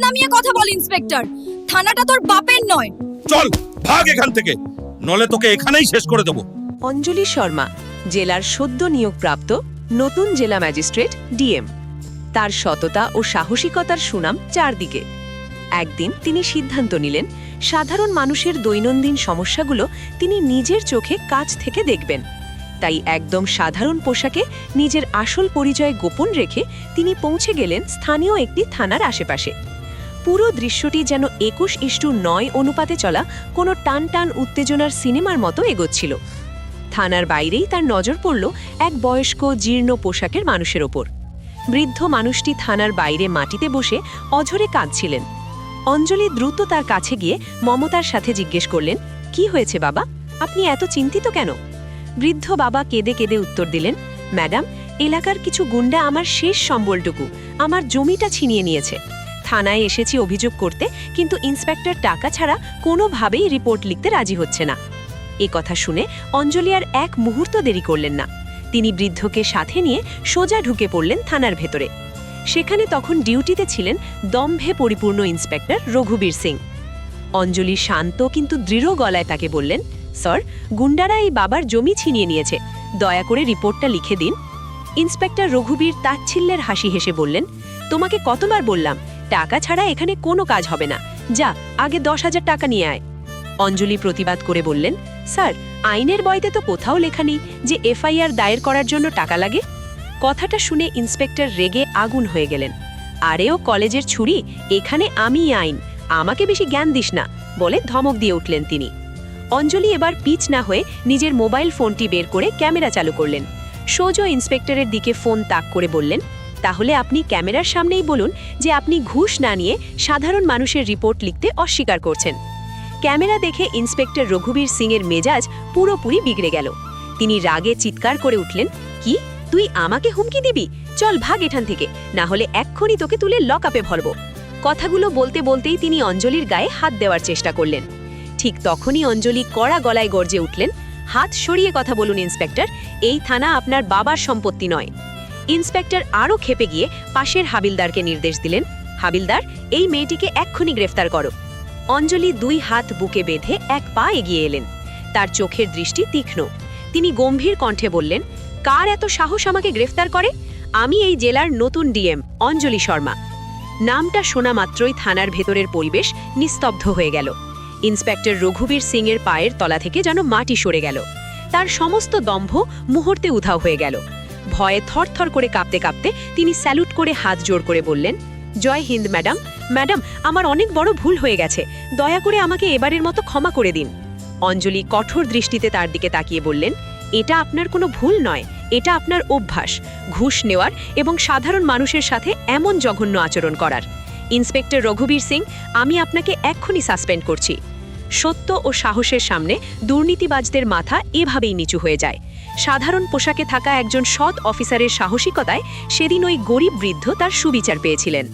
নামিয়ে কথা বল ইন্সপেক্টর। থানাটা তোর বাপের নয়। চল ভাগ এখান থেকে, নলে তোকে এখানেই শেষ করে দেব। অঞ্জলি শর্মা, জেলার সদ্য নিয়োগপ্রাপ্ত নতুন জেলা ম্যাজিস্ট্রেট ডিএম। তার সততা ও সাহসিকতার সুনাম চারদিকে। একদিন তিনি সিদ্ধান্ত নিলেন, সাধারণ মানুষের দৈনন্দিন সমস্যাগুলো তিনি নিজের চোখে কাছ থেকে দেখবেন। তাই একদম সাধারণ পোশাকে নিজের আসল পরিচয় গোপন রেখে তিনি পৌঁছে গেলেন স্থানীয় একটি থানার আশেপাশে। পুরো দৃশ্যটি যেন 21:9 অনুপাতে চলা কোনো টান টান উত্তেজনার সিনেমার মতো এগোচ্ছিল। থানার বাইরেই তার নজর পড়ল এক বয়স্ক জীর্ণ পোশাকের মানুষের ওপর। বৃদ্ধ মানুষটি থানার বাইরে মাটিতে বসে অঝরে কাঁদছিলেন। অঞ্জলি দ্রুত তার কাছে গিয়ে মমতার সাথে জিজ্ঞেস করলেন, কি হয়েছে বাবা, আপনি এত চিন্তিত কেন? বৃদ্ধ বাবা কেঁদে কেঁদে উত্তর দিলেন, ম্যাডাম, এলাকার কিছু গুন্ডা আমার শেষ সম্বলটুকু, আমার জমিটা ছিনিয়ে নিয়েছে। থানায় এসেছি অভিযোগ করতে, কিন্তু ইন্সপেক্টর টাকা ছাড়া কোনোভাবেই রিপোর্ট লিখতে রাজি হচ্ছে না। এ কথা শুনে অঞ্জলি আর এক মুহূর্ত দেরি করলেন না। তিনি বৃদ্ধকে সাথে নিয়ে সোজা ঢুকে পড়লেন থানার ভেতরে। সেখানে তখন ডিউটিতে ছিলেন দম্ভে পরিপূর্ণ ইন্সপেক্টর রঘুবীর সিং। অঞ্জলি শান্ত কিন্তু দৃঢ় গলায় তাকে বললেন, স্যার, গুন্ডারা এই বাবার জমি ছিনিয়ে নিয়েছে, দয়া করে রিপোর্টটা লিখে দিন। ইন্সপেক্টর রঘুবীর তাচ্ছিল্যের হাসি হেসে বললেন, তোমাকে কতবার বললাম, টাকা ছাড়া এখানে কোনো কাজ হবে না, যা আগে 10,000 টাকা নিয়ে আয়। অঞ্জলি প্রতিবাদ করে বললেন, স্যার, আইনের বইতে তো কোথাও লেখা নেই যে এফআইআর দায়ের করার জন্য টাকা লাগে। কথাটা শুনে ইন্সপেক্টর রেগে আগুন হয়ে গেলেন। আরেও কলেজের ছুরি, এখানে আমি আইন, আমাকে বেশি জ্ঞান দিস না বলে ধমক দিয়ে উঠলেন তিনি। অঞ্জলি এবার পিচ না হয়ে নিজের মোবাইল ফোনটি বের করে ক্যামেরা চালু করলেন। সোজা ইন্সপেক্টরের দিকে ফোন তাক করে বললেন, তাহলে আপনি ক্যামেরার সামনেই বলুন যে আপনি ঘুষ না নিয়ে সাধারণ মানুষের রিপোর্ট লিখতে অস্বীকার করছেন। ক্যামেরা দেখে ইন্সপেক্টর রঘুবীর সিংয়ের মেজাজ পুরোপুরি বিগড়ে গেল। তিনি রাগে চিৎকার করে উঠলেন, কি, তুই আমাকে হুমকি দিবি? চল ভাগ এখান থেকে, না হলে এক্ষুনি তোকে তুলে লকআপে ভরব। কথাগুলো বলতে বলতেই তিনি অঞ্জলির গায়ে হাত দেওয়ার চেষ্টা করলেন। ঠিক তখনই অঞ্জলি কড়া গলায় গর্জে উঠলেন, হাত সরিয়ে কথা বলুন ইন্সপেক্টর, এই থানা আপনার বাবার সম্পত্তি নয়। ইন্সপেক্টর আরও ক্ষেপে গিয়ে পাশের হাবিলদারকে নির্দেশ দিলেন, হাবিলদার, এই মেয়েটিকে এক্ষুনি গ্রেফতার করো। অঞ্জলি 2 হাত বুকে বেঁধে 1 পা এগিয়ে এলেন। তার চোখের দৃষ্টি তীক্ষ্ণ। তিনি গম্ভীর কণ্ঠে বললেন, কার এত সাহস আমাকে গ্রেফতার করে? আমি এই জেলার নতুন ডিএম অঞ্জলি শর্মা। নামটা শোনা মাত্রই থানার ভেতরের পরিবেশ নিস্তব্ধ হয়ে গেল। ইন্সপেক্টর রঘুবীর সিংয়ের পায়ের তলা থেকে যেন মাটি সরে গেল। তার সমস্ত দম্ভ মুহূর্তে উধাও হয়ে গেল। ভয়ে থরথর করে কাঁপতে কাঁপতে তিনি স্যালুট করে হাত জোড় করে বললেন, জয় হিন্দ ম্যাডাম, ম্যাডাম, আমার অনেক বড় ভুল হয়ে গেছে, দয়া করে আমাকে এবারের মতো ক্ষমা করে দিন। অঞ্জলি কঠোর দৃষ্টিতে তার দিকে তাকিয়ে বললেন, এটা আপনার কোনো ভুল নয়, এটা আপনার অভ্যাস, ঘুষ নেওয়ার এবং সাধারণ মানুষের সাথে এমন জঘন্য আচরণ করার। ইন্সপেক্টর রঘুবীর সিং, আমি আপনাকে এক্ষুনি সাসপেন্ড করছি। সত্য ও সাহসের সামনে দুর্নীতিবাজদের মাথা এভাবেই নিচু হয়ে যায়। সাধারণ পোশাকে থাকা একজন সৎ অফিসারের সাহসিকতায় সেদিন ওই গরিব বৃদ্ধ তার সুবিচার পেয়েছিলেন।